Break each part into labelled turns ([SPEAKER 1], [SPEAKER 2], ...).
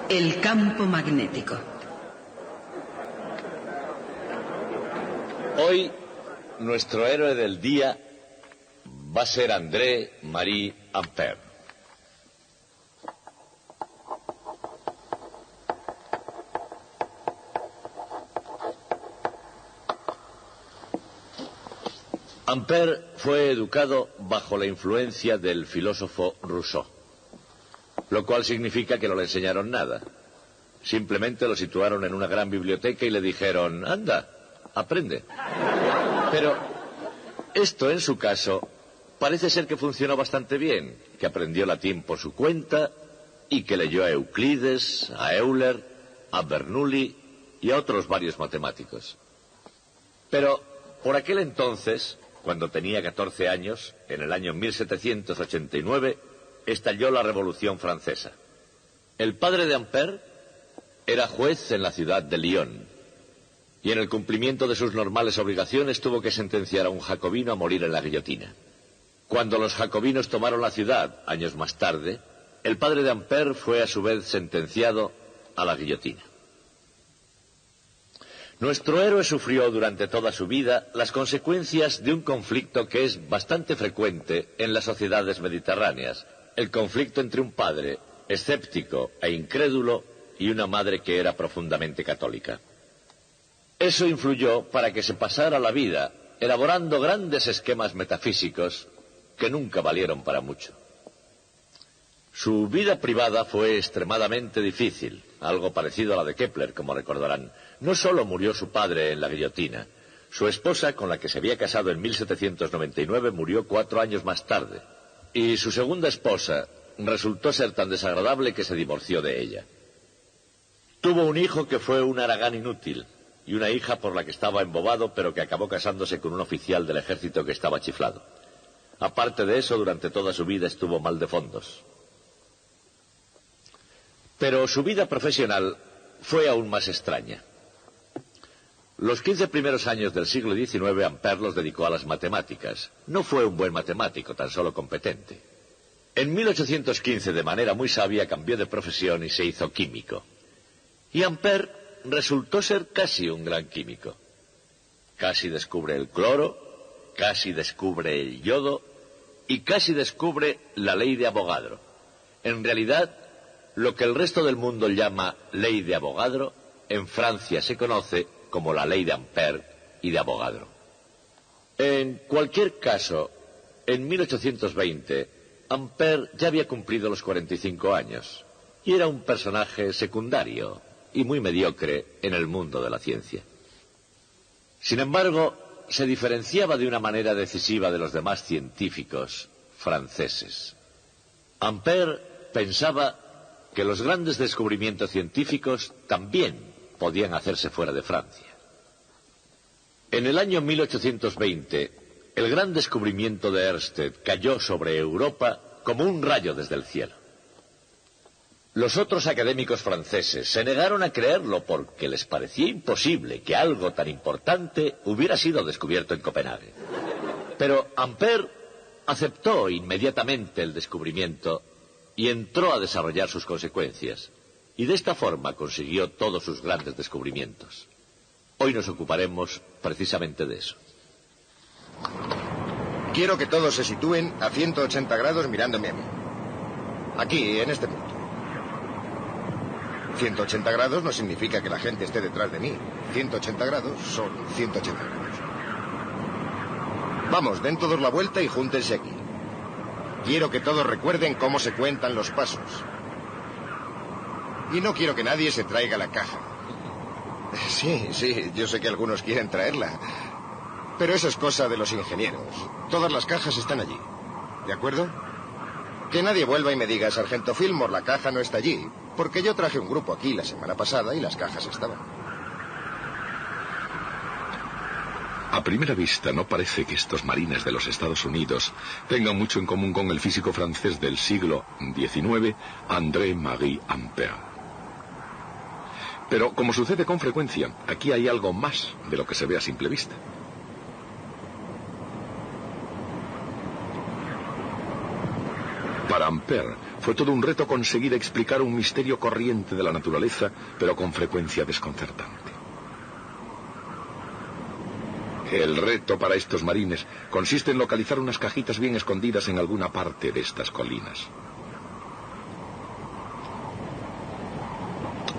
[SPEAKER 1] El campo magnético.
[SPEAKER 2] Hoy, nuestro héroe del día va a ser André-Marie Ampère. Ampère fue educado bajo la influencia del filósofo Rousseau, lo cual significa que no le enseñaron nada. Simplemente lo situaron en una gran biblioteca y le dijeron, anda, aprende. Pero esto, en su caso, parece ser que funcionó bastante bien, que aprendió latín por su cuenta y que leyó a Euclides, a Euler, a Bernoulli y a otros varios matemáticos. Pero por aquel entonces, cuando tenía 14 años, en el año 1789, estalló la Revolución Francesa. El padre de Ampère era juez en la ciudad de Lyon, y en el cumplimiento de sus normales obligaciones tuvo que sentenciar a un jacobino a morir en la guillotina. Cuando los jacobinos tomaron la ciudad, años más tarde, el padre de Ampère fue a su vez sentenciado a la guillotina. Nuestro héroe sufrió durante toda su vida las consecuencias de un conflicto que es bastante frecuente en las sociedades mediterráneas, el conflicto entre un padre escéptico e incrédulo y una madre que era profundamente católica. Eso influyó para que se pasara la vida elaborando grandes esquemas metafísicos que nunca valieron para mucho. Su vida privada fue extremadamente difícil, algo parecido a la de Kepler, como recordarán. No solo murió su padre en la guillotina, su esposa, con la que se había casado en 1799, murió 4 años más tarde, y su segunda esposa resultó ser tan desagradable que se divorció de ella. Tuvo un hijo que fue un haragán inútil, y una hija por la que estaba embobado, pero que acabó casándose con un oficial del ejército que estaba chiflado. Aparte de eso, durante toda su vida estuvo mal de fondos. Pero su vida profesional fue aún más extraña. Los 15 primeros años del siglo XIX Ampère los dedicó a las matemáticas. No fue un buen matemático, tan solo competente. En 1815, de manera muy sabia, cambió de profesión y se hizo químico. Y Ampère resultó ser casi un gran químico. Casi descubre el cloro, casi descubre el yodo y casi descubre la ley de Avogadro. En realidad, lo que el resto del mundo llama ley de Avogadro, en Francia se conoce como la ley de Ampère y de Avogadro. En cualquier caso, en 1820, Ampère ya había cumplido los 45 años y era un personaje secundario y muy mediocre en el mundo de la ciencia. Sin embargo, se diferenciaba de una manera decisiva de los demás científicos franceses. Ampère pensaba que los grandes descubrimientos científicos también podían hacerse fuera de Francia. En el año 1820, el gran descubrimiento de Ørsted cayó sobre Europa como un rayo desde el cielo. Los otros académicos franceses se negaron a creerlo porque les parecía imposible que algo tan importante hubiera sido descubierto en Copenhague. Pero Ampère aceptó inmediatamente el descubrimiento y entró a desarrollar sus consecuencias, y de esta forma consiguió todos sus grandes descubrimientos. Hoy nos ocuparemos precisamente de eso.
[SPEAKER 3] Quiero que todos se sitúen a 180 grados mirándome a mí. Aquí, en este punto. 180 grados no significa que la gente esté detrás de mí. 180 grados son 180 grados. Vamos, den todos la vuelta y júntense aquí. Quiero que todos recuerden cómo se cuentan los pasos. Y no quiero que nadie se traiga la caja. Sí, yo sé que algunos quieren traerla. Pero eso es cosa de los ingenieros. Todas las cajas están allí. ¿De acuerdo? Que nadie vuelva y me diga, Sargento Fillmore, la caja no está allí. Porque yo traje un grupo aquí la semana pasada y las cajas estaban.
[SPEAKER 4] A primera vista no parece que estos marines de los Estados Unidos tengan mucho en común con el físico francés del siglo XIX, André-Marie Ampère. Pero, como sucede con frecuencia, aquí hay algo más de lo que se ve a simple vista. Para Ampère fue todo un reto conseguir explicar un misterio corriente de la naturaleza, pero con frecuencia desconcertante. El reto para estos marines consiste en localizar unas cajitas bien escondidas en alguna parte de estas colinas.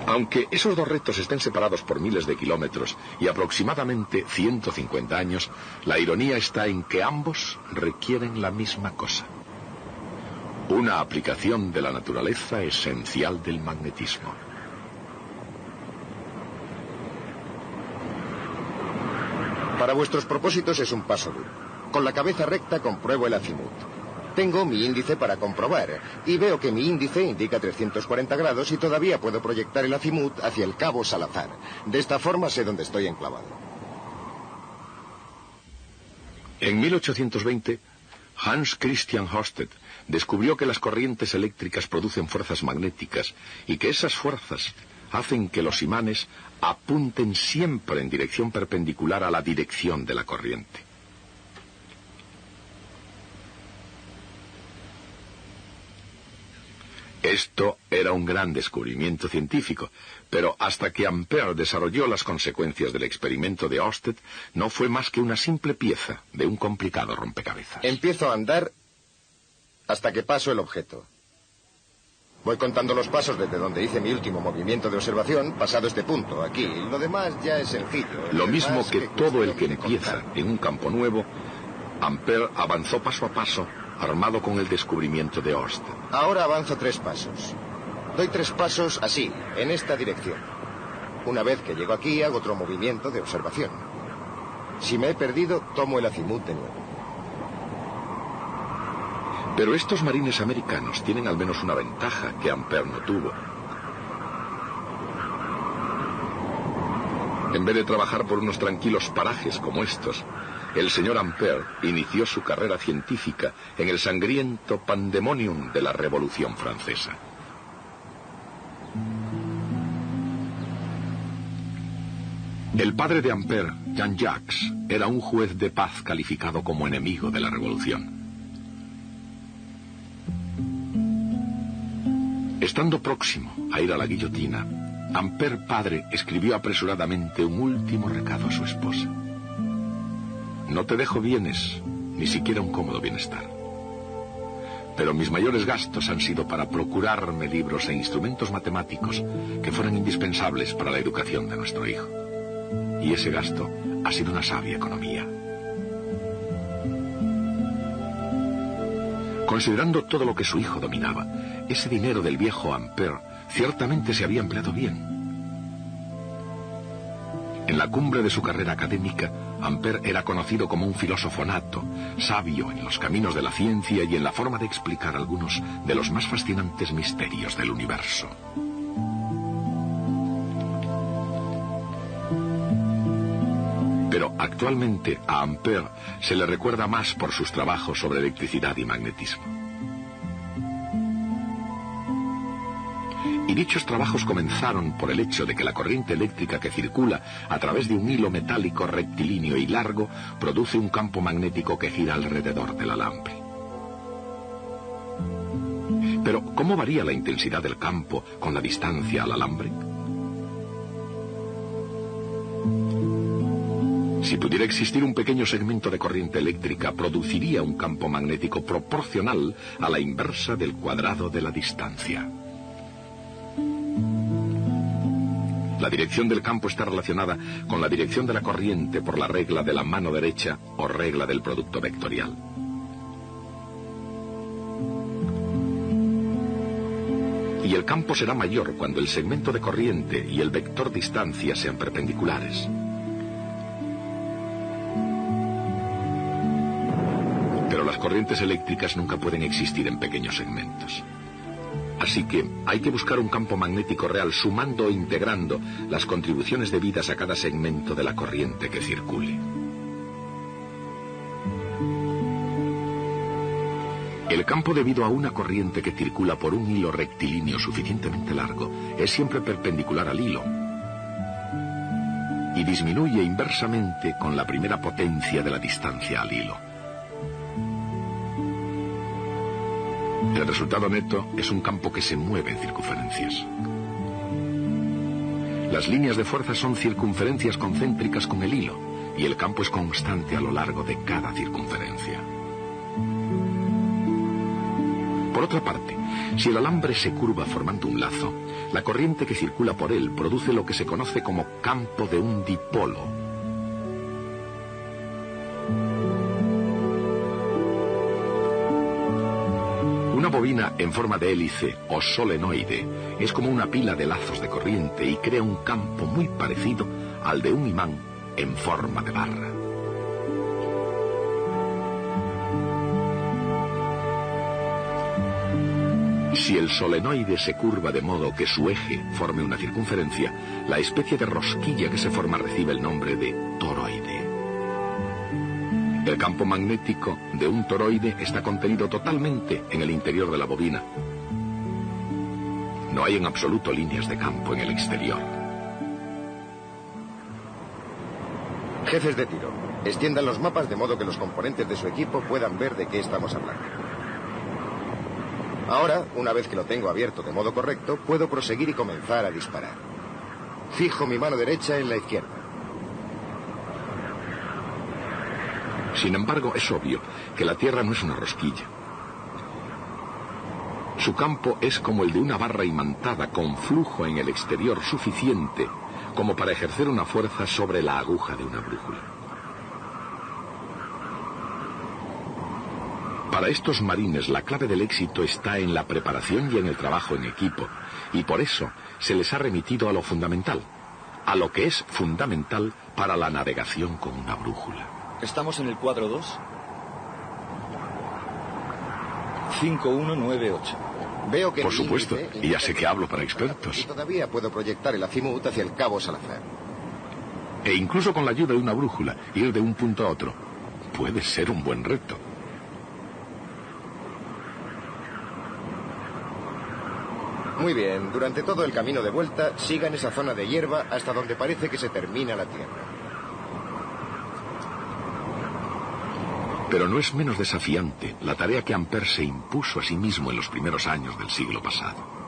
[SPEAKER 4] Aunque esos dos retos estén separados por miles de kilómetros y aproximadamente 150 años, la ironía está en que ambos requieren la misma cosa: una aplicación de la naturaleza esencial del magnetismo.
[SPEAKER 3] Para vuestros propósitos es un paso duro. Con la cabeza recta compruebo el azimut. Tengo mi índice para comprobar, y veo que mi índice indica 340 grados y todavía puedo proyectar el azimut hacia el cabo Salazar. De esta forma sé dónde estoy enclavado.
[SPEAKER 4] En 1820, Hans Christian Ørsted descubrió que las corrientes eléctricas producen fuerzas magnéticas y que esas fuerzas hacen que los imanes apunten siempre en dirección perpendicular a la dirección de la corriente. Esto era un gran descubrimiento científico, pero hasta que Ampère desarrolló las consecuencias del experimento de Ørsted, no fue más que una simple pieza de un complicado rompecabezas.
[SPEAKER 3] Empiezo a andar hasta que paso el objeto. Voy contando los pasos desde donde hice mi último movimiento de observación, pasado este punto, aquí. Lo demás ya es sencillo.
[SPEAKER 4] Lo mismo que todo el que empieza en un campo nuevo, Ampère avanzó paso a paso, armado con el descubrimiento de Ørsted.
[SPEAKER 3] Ahora avanzo 3 pasos. Doy 3 pasos así, en esta dirección. Una vez que llego aquí, hago otro movimiento de observación. Si me he perdido, tomo el azimut de nuevo.
[SPEAKER 4] Pero estos marines americanos tienen al menos una ventaja que Ampère no tuvo. En vez de trabajar por unos tranquilos parajes como estos, el señor Ampère inició su carrera científica en el sangriento pandemonium de la Revolución Francesa. El padre de Ampère, Jean-Jacques, era un juez de paz calificado como enemigo de la Revolución. Estando próximo a ir a la guillotina, Ampère padre escribió apresuradamente un último recado a su esposa. No te dejo bienes, ni siquiera un cómodo bienestar. Pero mis mayores gastos han sido para procurarme libros e instrumentos matemáticos que fueran indispensables para la educación de nuestro hijo. Y ese gasto ha sido una sabia economía. Considerando todo lo que su hijo dominaba, ese dinero del viejo Ampère ciertamente se había empleado bien. En la cumbre de su carrera académica, Ampère era conocido como un filósofo nato, sabio en los caminos de la ciencia y en la forma de explicar algunos de los más fascinantes misterios del universo. Pero actualmente a Ampère se le recuerda más por sus trabajos sobre electricidad y magnetismo. Y dichos trabajos comenzaron por el hecho de que la corriente eléctrica que circula a través de un hilo metálico rectilíneo y largo produce un campo magnético que gira alrededor del alambre. Pero, ¿cómo varía la intensidad del campo con la distancia al alambre? Si pudiera existir un pequeño segmento de corriente eléctrica, produciría un campo magnético proporcional a la inversa del cuadrado de la distancia. La dirección del campo está relacionada con la dirección de la corriente por la regla de la mano derecha o regla del producto vectorial. Y el campo será mayor cuando el segmento de corriente y el vector distancia sean perpendiculares. Pero las corrientes eléctricas nunca pueden existir en pequeños segmentos. Así que hay que buscar un campo magnético real sumando o integrando las contribuciones debidas a cada segmento de la corriente que circule. El campo debido a una corriente que circula por un hilo rectilíneo suficientemente largo es siempre perpendicular al hilo y disminuye inversamente con la primera potencia de la distancia al hilo. El resultado neto es un campo que se mueve en circunferencias. Las líneas de fuerza son circunferencias concéntricas con el hilo, y el campo es constante a lo largo de cada circunferencia. Por otra parte, si el alambre se curva formando un lazo, la corriente que circula por él produce lo que se conoce como campo de un dipolo. Una bobina en forma de hélice o solenoide es como una pila de lazos de corriente y crea un campo muy parecido al de un imán en forma de barra. Si el solenoide se curva de modo que su eje forme una circunferencia, la especie de rosquilla que se forma recibe el nombre de toroide. El campo magnético de un toroide está contenido totalmente en el interior de la bobina. No hay en absoluto líneas de campo en el exterior.
[SPEAKER 3] Jefes de tiro, extiendan los mapas de modo que los componentes de su equipo puedan ver de qué estamos hablando. Ahora, una vez que lo tengo abierto de modo correcto, puedo proseguir y comenzar a disparar. Fijo mi mano derecha en la izquierda.
[SPEAKER 4] Sin embargo, es obvio que la Tierra no es una rosquilla. Su campo es como el de una barra imantada con flujo en el exterior suficiente como para ejercer una fuerza sobre la aguja de una brújula. Para estos marines la clave del éxito está en la preparación y en el trabajo en equipo, y por eso se les ha remitido a lo fundamental, a lo que es fundamental para la navegación con una brújula.
[SPEAKER 5] Estamos en el cuadro 2. 5198.
[SPEAKER 3] Veo que
[SPEAKER 4] Por supuesto, y ya sé que hablo para expertos.
[SPEAKER 3] Y todavía puedo proyectar el azimut hacia el cabo Salazar.
[SPEAKER 4] E incluso con la ayuda de una brújula, ir de un punto a otro puede ser un buen reto.
[SPEAKER 3] Muy bien, durante todo el camino de vuelta, sigan esa zona de hierba hasta donde parece que se termina la Tierra.
[SPEAKER 4] Pero no es menos desafiante la tarea que Ampère se impuso a sí mismo en los primeros años del siglo pasado.